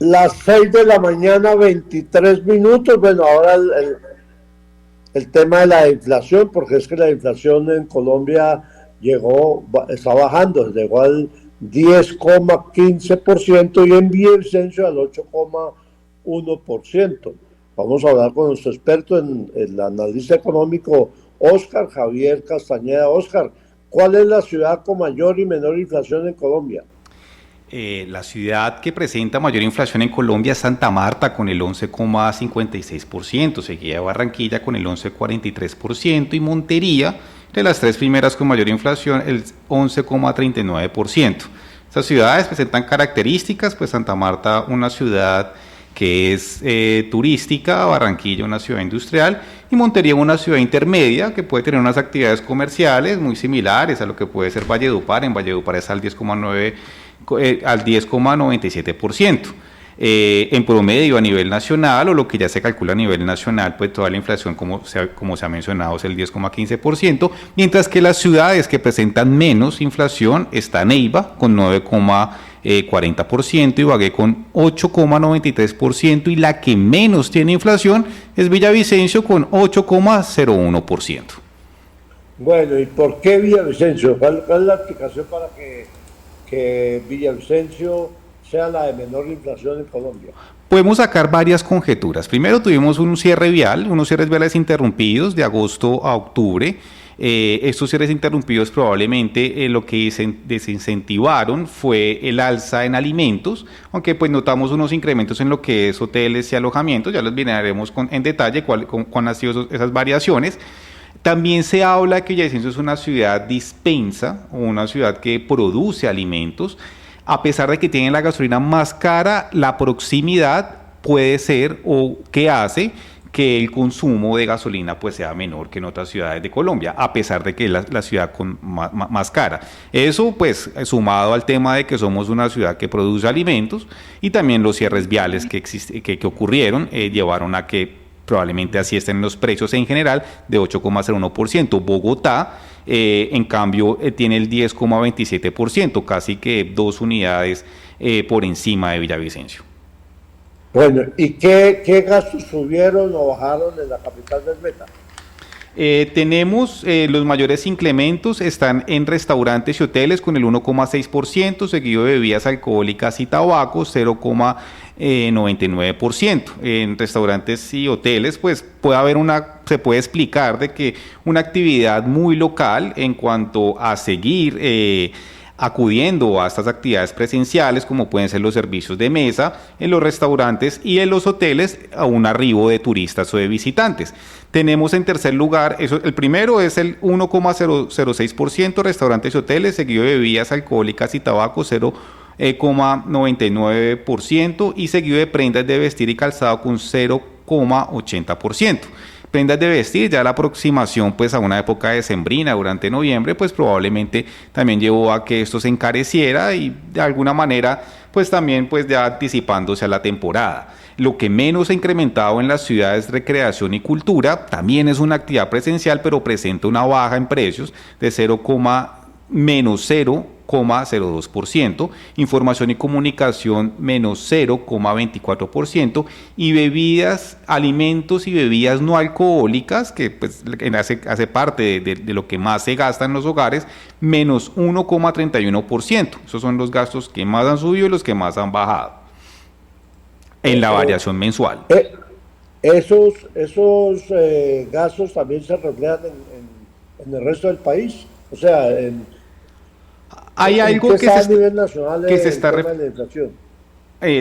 Las 6 de la mañana, 23 minutos. Bueno, ahora el tema de la inflación, porque es que la inflación en Colombia está bajando, llegó al 10,15% y en Villavicencio al 8,1%. Vamos a hablar con nuestro experto en el analista económico, Óscar Javier Castañeda. Óscar, ¿cuál es la ciudad con mayor y menor inflación en Colombia? La ciudad que presenta mayor inflación en Colombia es Santa Marta con el 11,56%, seguida de Barranquilla con el 11,43% y Montería, de las tres primeras con mayor inflación, el 11,39%. Estas ciudades presentan características, pues Santa Marta una ciudad que es turística, Barranquilla una ciudad industrial y Montería una ciudad intermedia que puede tener unas actividades comerciales muy similares a lo que puede ser Valledupar. En Valledupar es al 10,97%. En promedio a nivel nacional, o lo que ya se calcula a nivel nacional, pues toda la inflación, como se ha mencionado, es el 10,15%, mientras que las ciudades que presentan menos inflación está Neiva con 9,40%, Ibagué con 8,93%, y la que menos tiene inflación es Villavicencio con 8,01%. Bueno, ¿y por qué Villavicencio? ¿Cuál es la explicación para que Villavicencio sea la de menor inflación en Colombia? Podemos sacar varias conjeturas. Primero tuvimos un cierre vial, unos cierres viales interrumpidos de agosto a octubre. Estos cierres interrumpidos probablemente lo que desincentivaron fue el alza en alimentos, aunque pues notamos unos incrementos en lo que es hoteles y alojamientos. Ya los miraremos en detalle cuáles han sido esas variaciones. También se habla de que Villavicencio es una ciudad dispensa o una ciudad que produce alimentos. A pesar de que tienen la gasolina más cara, la proximidad puede ser o que hace que el consumo de gasolina pues sea menor que en otras ciudades de Colombia, a pesar de que es la ciudad con más cara. Eso pues sumado al tema de que somos una ciudad que produce alimentos, y también los cierres viales que ocurrieron llevaron a que probablemente así estén los precios en general de 8,01%. Bogotá, en cambio, tiene el 10,27%, casi que 2 unidades por encima de Villavicencio. Bueno, ¿y qué gastos subieron o bajaron en la capital del Meta? Tenemos los mayores incrementos, están en restaurantes y hoteles con el 1,6%, seguido de bebidas alcohólicas y tabaco, 0,99%. En restaurantes y hoteles, pues se puede explicar de que una actividad muy local en cuanto a seguir acudiendo a estas actividades presenciales, como pueden ser los servicios de mesa en los restaurantes, y en los hoteles a un arribo de turistas o de visitantes. Tenemos en tercer lugar, el primero es el 1,06%, restaurantes y hoteles, seguido de bebidas alcohólicas y tabaco, 0,99%, y seguido de prendas de vestir y calzado con 0,80%. Prendas de vestir, ya la aproximación pues a una época decembrina durante noviembre, pues probablemente también llevó a que esto se encareciera, y de alguna manera pues también pues ya anticipándose a la temporada. Lo que menos ha incrementado en las ciudades, recreación y cultura, también es una actividad presencial, pero presenta una baja en precios de menos 0,02%, información y comunicación menos 0,24%, y bebidas, alimentos y bebidas no alcohólicas, que pues hace parte de lo que más se gasta en los hogares, menos 1,31%. Esos son los gastos que más han subido y los que más han bajado en la variación mensual. Esos gastos también se reflejan en el resto del país. O sea, Hay ¿en algo qué está a nivel nacional que se el está tema de la inflación?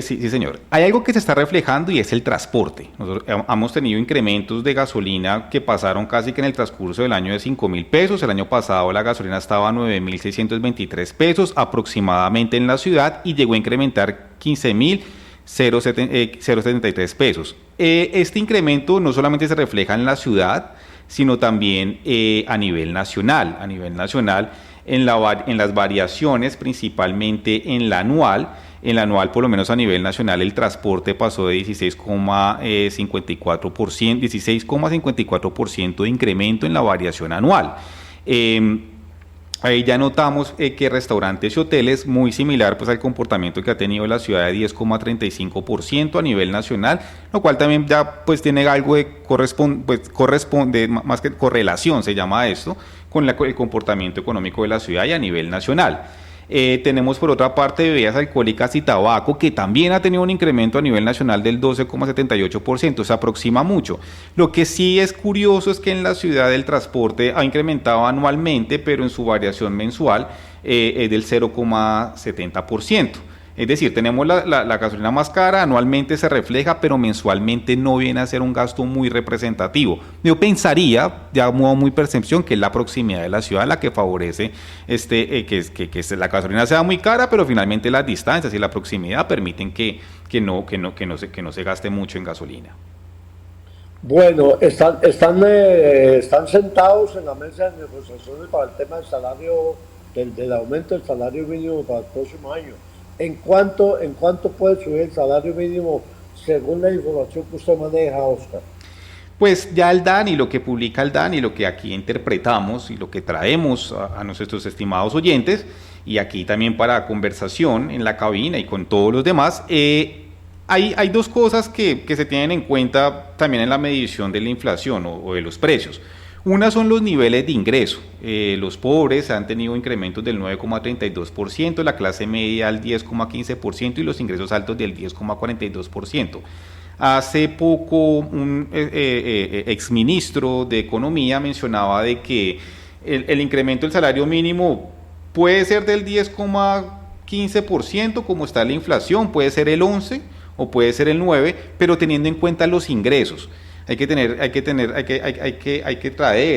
sí, señor. Hay algo que se está reflejando y es el transporte. Nosotros hemos tenido incrementos de gasolina que pasaron casi que en el transcurso del año de 5.000 pesos. El año pasado la gasolina estaba a 9.623 pesos aproximadamente en la ciudad, y llegó a incrementar 15.073 pesos. Este incremento no solamente se refleja en la ciudad, sino también a nivel nacional. A nivel nacional, en las variaciones, principalmente en la anual. En la anual, por lo menos a nivel nacional, el transporte pasó de 16,54% de incremento en la variación anual. Ahí ya notamos que restaurantes y hoteles, muy similar pues al comportamiento que ha tenido la ciudad de 10,35% a nivel nacional, lo cual también ya pues tiene algo de corresponde, más que correlación se llama esto, con el comportamiento económico de la ciudad y a nivel nacional. Tenemos por otra parte bebidas alcohólicas y tabaco, que también ha tenido un incremento a nivel nacional del 12,78%, se aproxima mucho. Lo que sí es curioso es que en la ciudad el transporte ha incrementado anualmente, pero en su variación mensual es del 0,70%. Es decir, tenemos la gasolina más cara, anualmente se refleja, pero mensualmente no viene a ser un gasto muy representativo. Yo pensaría, de modo muy percepción, que es la proximidad de la ciudad la que favorece que la gasolina sea muy cara, pero finalmente las distancias y la proximidad permiten que no se gaste mucho en gasolina. Bueno, están sentados en la mesa de negociaciones para el tema del salario, del aumento del salario mínimo para el próximo año. ¿En cuánto puede subir el salario mínimo según la información que usted maneja, Oscar? Pues ya el DAN y lo que publica el DAN y lo que aquí interpretamos y lo que traemos a nuestros estimados oyentes y aquí también para conversación en la cabina y con todos los demás, hay dos cosas que se tienen en cuenta también en la medición de la inflación o de los precios. Una son los niveles de ingreso. Los pobres han tenido incrementos del 9,32%, la clase media al 10,15% y los ingresos altos del 10,42%. Hace poco un exministro de Economía mencionaba de que el incremento del salario mínimo puede ser del 10,15%, como está la inflación, puede ser el 11% o puede ser el 9%, pero teniendo en cuenta los ingresos. Hay que traer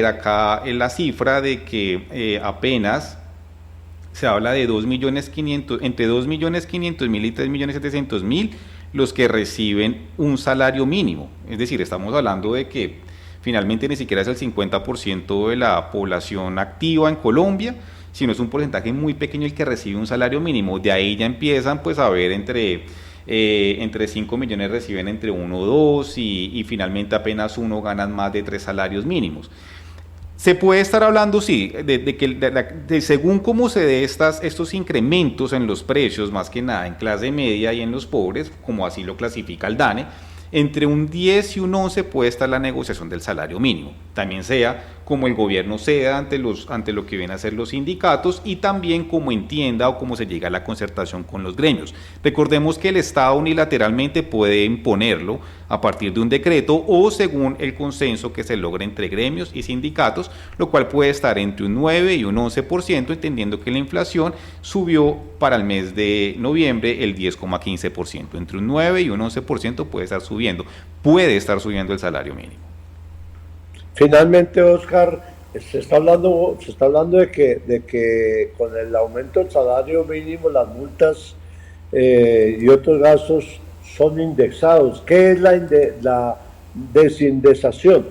acá la cifra de que apenas se habla de entre 2.500.000 y 3.700.000 los que reciben un salario mínimo. Es decir, estamos hablando de que finalmente ni siquiera es el 50% de la población activa en Colombia, sino es un porcentaje muy pequeño el que recibe un salario mínimo. De ahí ya empiezan pues a ver entre 5 millones reciben entre 1 o 2 y finalmente apenas uno ganan más de 3 salarios mínimos. Se puede estar hablando, sí, de según cómo se dé estos incrementos en los precios, más que nada en clase media y en los pobres, como así lo clasifica el DANE, entre un 10 y un 11 puede estar la negociación del salario mínimo. También sea como el gobierno ceda ante lo que vienen a ser los sindicatos y también como entienda o como se llega a la concertación con los gremios. Recordemos que el Estado unilateralmente puede imponerlo a partir de un decreto o según el consenso que se logre entre gremios y sindicatos, lo cual puede estar entre un 9 y un 11%, entendiendo que la inflación subió para el mes de noviembre el 10,15%. Entre un 9 y un 11% puede estar subiendo el salario mínimo. Finalmente, Oscar, se está hablando de que con el aumento del salario mínimo las multas y otros gastos son indexados. ¿Qué es la desindexación?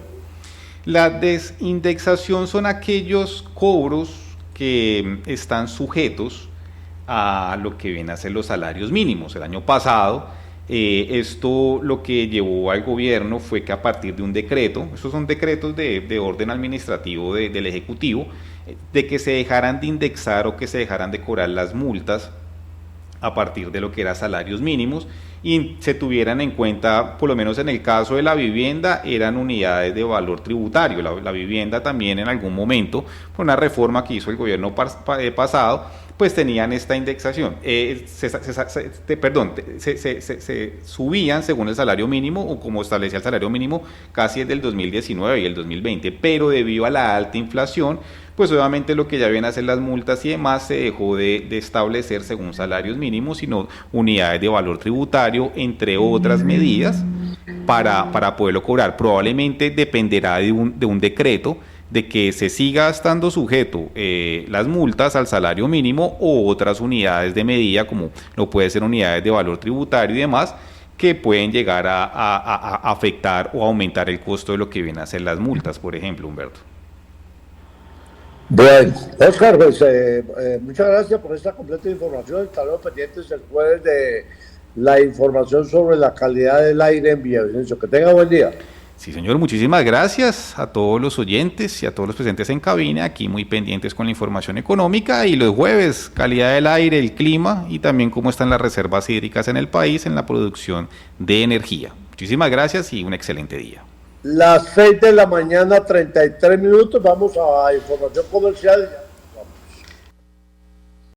La desindexación son aquellos cobros que están sujetos a lo que vienen a ser los salarios mínimos. El año pasado, esto lo que llevó al gobierno fue que a partir de un decreto, estos son decretos de orden administrativo del Ejecutivo, de que se dejaran de indexar o que se dejaran de cobrar las multas a partir de lo que eran salarios mínimos y se tuvieran en cuenta, por lo menos en el caso de la vivienda, eran unidades de valor tributario. La vivienda también en algún momento, por una reforma que hizo el gobierno pasado, pues tenían esta indexación. Se subían según el salario mínimo o como establecía el salario mínimo casi desde el 2019 y el 2020, pero debido a la alta inflación, pues obviamente lo que ya vienen a ser las multas y demás se dejó de establecer según salarios mínimos, sino unidades de valor tributario, entre otras medidas, para poderlo cobrar. Probablemente dependerá de un decreto de que se siga estando sujeto las multas al salario mínimo o otras unidades de medida, como lo puede ser unidades de valor tributario y demás, que pueden llegar a afectar o aumentar el costo de lo que vienen a ser las multas, por ejemplo, Humberto. Bueno, Oscar, pues, muchas gracias por esta completa información. Estaremos pendientes el jueves de la información sobre la calidad del aire en Villavicencio. Que tenga buen día. Sí, señor, muchísimas gracias a todos los oyentes y a todos los presentes en cabina, aquí muy pendientes con la información económica, y los jueves, calidad del aire, el clima y también cómo están las reservas hídricas en el país en la producción de energía. Muchísimas gracias y un excelente día. Las 6 de la mañana, 33 minutos, vamos a información comercial.